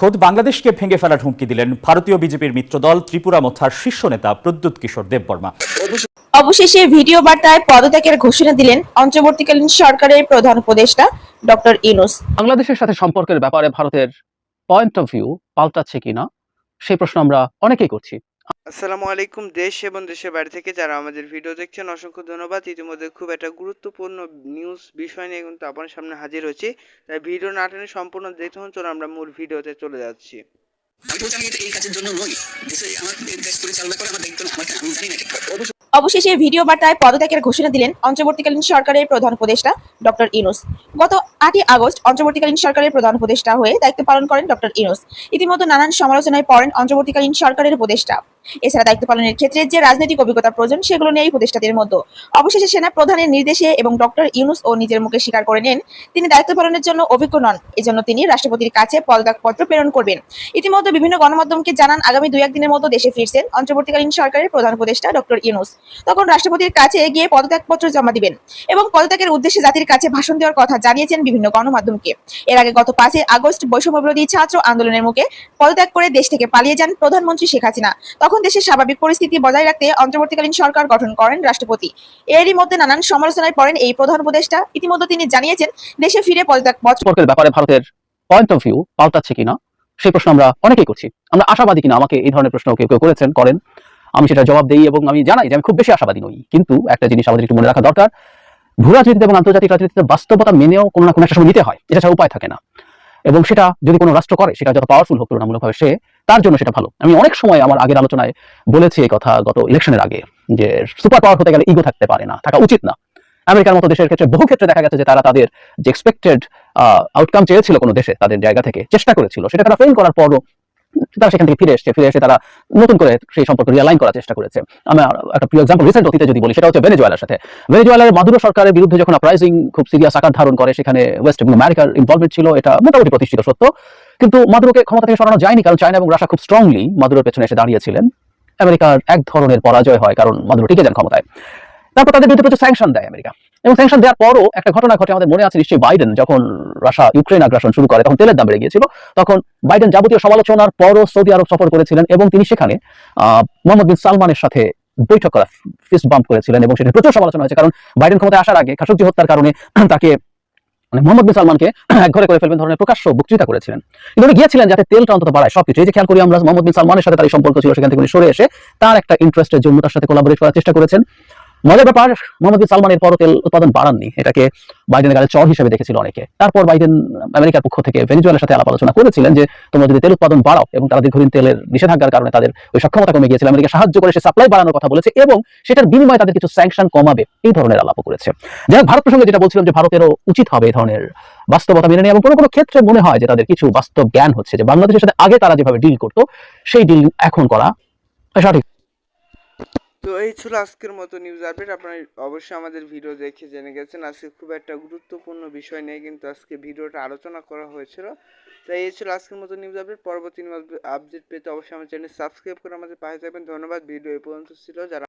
খোদ বাংলাদেশকে ভেঙে ফেলার হুমকি দিলেন ভারতীয় বিজেপির মিত্রদল ত্রিপুরা মোর্চার শীর্ষ নেতা প্রদ্যুৎ কিশোর দেববর্মা। অবশেষে ভিডিও বার্তায় পদত্যাগের ঘোষণা দিলেন অন্তর্বর্তীকালীন সরকারের প্রধান উপদেষ্টা ডক্টর ইউনূস। বাংলাদেশের সাথে সম্পর্কের ব্যাপারে ভারতের পয়েন্ট অফ ভিউ পাল্টাচ্ছে কিনা সেই প্রশ্ন আমরা অনেকেই করছি। আসসালামু আলাইকুম। দেশ এবং দেশের বাইরে থেকে যারা আমাদের ভিডিও দেখছেন অসংখ্য ধন্যবাদ। ইতিমধ্যে খুব একটা গুরুত্বপূর্ণ নিউজ বিষয় নিয়ে কিন্তু আপনার সামনে হাজির হয়েছি, তাই ভিডিও না টেনে সম্পূর্ণ দেখতে হন। চলো আমরা মূল ভিডিওতে চলে যাচ্ছি। অবশেষে ভিডিও বার্তায় পদত্যাগের ঘোষণা দিলেন অন্তর্বর্তীকালীন সরকারের প্রধান উপদেষ্টা ডক্টর ইউনূস। গত 8ই আগস্ট অন্তর্বর্তীকালীন সরকারের প্রধান উপদেষ্টা হয়ে দায়িত্ব পালন করেন ডক্টর ইউনূস। ইতিমধ্যে নানান সমালোচনায় পড়েন অন্তর্বর্তীকালীন সরকারের উপদেষ্টা। এছাড়া দায়িত্ব পালনের ক্ষেত্রে যে রাজনৈতিক অভিজ্ঞতা প্রয়োজন সেগুলো নিয়ে উপদেষ্টাদের মধ্যে অবশেষে সেনা প্রধানের নির্দেশে এবং ডক্টর ইউনূস ও নিজের মুখে স্বীকার করে নেন তিনি দায়িত্ব পালনের জন্য অভিজ্ঞ নন, এজন্য তিনি রাষ্ট্রপতির কাছে পদত্যাগপত্র প্রেরণ করবেন। ইতিমধ্যে বিভিন্ন গণমাধ্যমকে জানান আগামী 2-1 দিনের মধ্যে দেশে ফিরছেন অন্তর্বর্তীকালীন সরকারের প্রধান উপদেষ্টা ডক্টর ইউনূস। তখন রাষ্ট্রপতির কাছে গিয়ে পদত্যাগপত্র জমা দিবেন এবং পদত্যাগের উদ্দেশ্যে জাতির কাছে ভাষণ দেওয়ার কথা জানিয়েছেন বিভিন্ন গণমাধ্যমকে। এর আগে গত 5 আগস্ট বৈষম্যবিরোধী ছাত্র আন্দোলনের মুখে পদত্যাগ করে দেশ থেকে পালিয়ে যান প্রধানমন্ত্রী শেখ হাসিনা। তখন দেশের স্বাভাবিক পরিস্থিতি বজায় রাখতে অন্তর্বর্তীকালীন সরকার গঠন করেন রাষ্ট্রপতি। এরই মধ্যে নানান সমালোচনায় পড়েন এই প্রধান উপদেষ্টা। ইতিমধ্যে তিনি জানিয়েছেন দেশে ফিরে পদত্যাগপত্র সম্পর্কের ব্যাপারে ভারতের পয়েন্ট অফ ভিউ পাল্টাচ্ছে কিনা সেই প্রশ্ন আমরা অনেকেই করছি। আমরা আশাবাদী কিনা, আমাকে এই ধরনের প্রশ্ন কেউ কেউ করেন, আমি সেটা জবাব দেই এবং আমি জানাই যে আমি খুব বেশি আশাবাদী নই। কিন্তু একটা জিনিস আমাদের একটু মনে রাখা দরকার, ভূ রাজনীতিতে এবং আন্তর্জাতিক রাজনীতিতে বাস্তবতা মেনেও কোনো না কোনো একটা সময় নিতে হয়, এটা ছাড়া উপায় থাকে না। এবং সেটা যদি কোনো রাষ্ট্র করে, সেটা যত পাওয়ারফুল হোক তুলনামূলকভাবে, সে তার জন্য সেটা ভালো। আমি অনেক সময় আমার আগের আলোচনায় বলেছি এই কথা, গত ইলেকশনের আগে, যে সুপার পাওয়ার হতে গেলে ইগো থাকতে পারে না, থাকা উচিত না। আমেরিকার মতো দেশের ক্ষেত্রে বহু ক্ষেত্রে দেখা গেছে যে তারা তাদের যে এক্সপেক্টেড আউটকাম চেয়েছিল কোনো দেশে, তাদের জায়গা থেকে চেষ্টা করেছিল, সেটা তারা ফেল করার পরও তারা সেখান থেকে ফিরে এসে তারা নতুন করে সেই সম্পর্ক রিয়ালাইন করার চেষ্টা করেছে। আমি একটা প্রিয় এক্সাম্পল রিসেন্ট অতীতে যদি বলি, সেটা হচ্ছে ভেনেজুয়েলার সাথে। ভেনেজুয়েলার মাদুরো সরকারের বিরুদ্ধে যখন আপরাইজিং খুব সিরিয়াস আকার ধারণ করে, সেখানে ওয়েস্ট এবং আমেরিকার ইনভলভমেন্ট ছিল, এটা মোটামুটি প্রতিষ্ঠিত সত্য। কিন্তু মাদুরোকে ক্ষমতা থেকে সরানো যায়নি, কারণ চায়না এবং রাশিয়া খুব স্ট্রংলি মাদুরোর পেছনে এসে দাঁড়িয়েছিলেন। আমেরিকার এক ধরনের পরাজয় হয়, কারণ মাদুরো টিকে যান ক্ষমতায়। তারপর তাদের বিরুদ্ধে প্রচুর স্যাংশন দেয় আমেরিকা, এবং স্যাংশন দেওয়ার পরও একটা ঘটনা ঘটে, আমাদের মনে আছে নিশ্চয়ই, বাইডেন যখন রাশিয়া ইউক্রেন আগ্রাসন শুরু করে, তখন তেলের দাম বেড়ে গিয়েছিল। তখন বাইডেন যাবতীয় সমালোচনার পরও সৌদি আরব সফর করেছিলেন এবং তিনি সেখানে মোহাম্মদ বিন সালমানের সাথে বৈঠক করা, ফিস্ট বাম্প করেছিলেন, এবং সেটা প্রচুর সমালোচনা হয়েছে। কারণ বাইডেন ক্ষমতায় আসার আগে খাশোগি হত্যার কারণে তাকে, মানে মোহাম্মদ বিন সালমানকে একঘরে করে ফেলবেন ধরনের প্রকাশ্য বক্তৃতা করেছিলেন। কিন্তু উনি গিয়েছিলেন যাতে তেলটা অন্তত বাড়ায়, সবকিছু। এই যে খেয়াল করি আমরা, মোহাম্মদ বিন সালমানের সাথে তার এই সম্পর্ক ছিল, সেখান থেকে উনি সরে এসে তার একটা ইন্টারেস্টের জন্য তার সাথে কোলাবোরেট করার চেষ্টা করেছেন। মজার ব্যাপার, মোহাম্মদ বিন সালমান এরপরও তেল উৎপাদন বাড়াননি, এটাকে বাইডেনের গালে চর হিসেবে দেখেছিল অনেকে। তারপর বাইডেন আমেরিকার পক্ষ থেকে ভেনেজুয়েলার সাথে আলাপ আলোচনা করেছিলেন যে তোমরা যদি তেল উৎপাদন বাড়াও, এবং তারা দীর্ঘদিন তেলের নিষেধাজ্ঞার কারণে তাদের ওই সক্ষমতা কমে গিয়েছিল, আমেরিকা সাহায্য করে সে সাপ্লাই বাড়ানোর কথা বলেছে, এবং সেটার বিনিময়ে তাদের কিছু স্যাংশন কমাবে, এই ধরনের আলাপও করেছে। যাই হোক, ভারত প্রসঙ্গে যেটা বলছিলাম, যে ভারতেরও উচিত হবে এই ধরনের বাস্তবতা মেনে নেওয়া, এবং কোনো কোনো ক্ষেত্রে মনে হয় যে তাদের কিছু বাস্তব জ্ঞান হচ্ছে, যে বাংলাদেশের সাথে আগে তারা যেভাবে ডিল করতো সেই ডিল এখন করা সঠিক। তো এই ছিল আজকের মতো নিউজ আপডেট। আপনারা অবশ্যই আমাদের ভিডিও দেখে জেনে গেছেন আজকে খুব একটা গুরুত্বপূর্ণ বিষয় নিয়ে কিন্তু আজকে ভিডিওটা আলোচনা করা হয়েছিল। তাই এই ছিল আজকের মতো নিউজ আপডেট। পরবর্তী নিউজ আপডেট পেতে অবশ্যই আমার চ্যানেল সাবস্ক্রাইব করে আমাদের পাশে থাকবেন। ধন্যবাদ। ভিডিও এই পর্যন্ত ছিল। যারা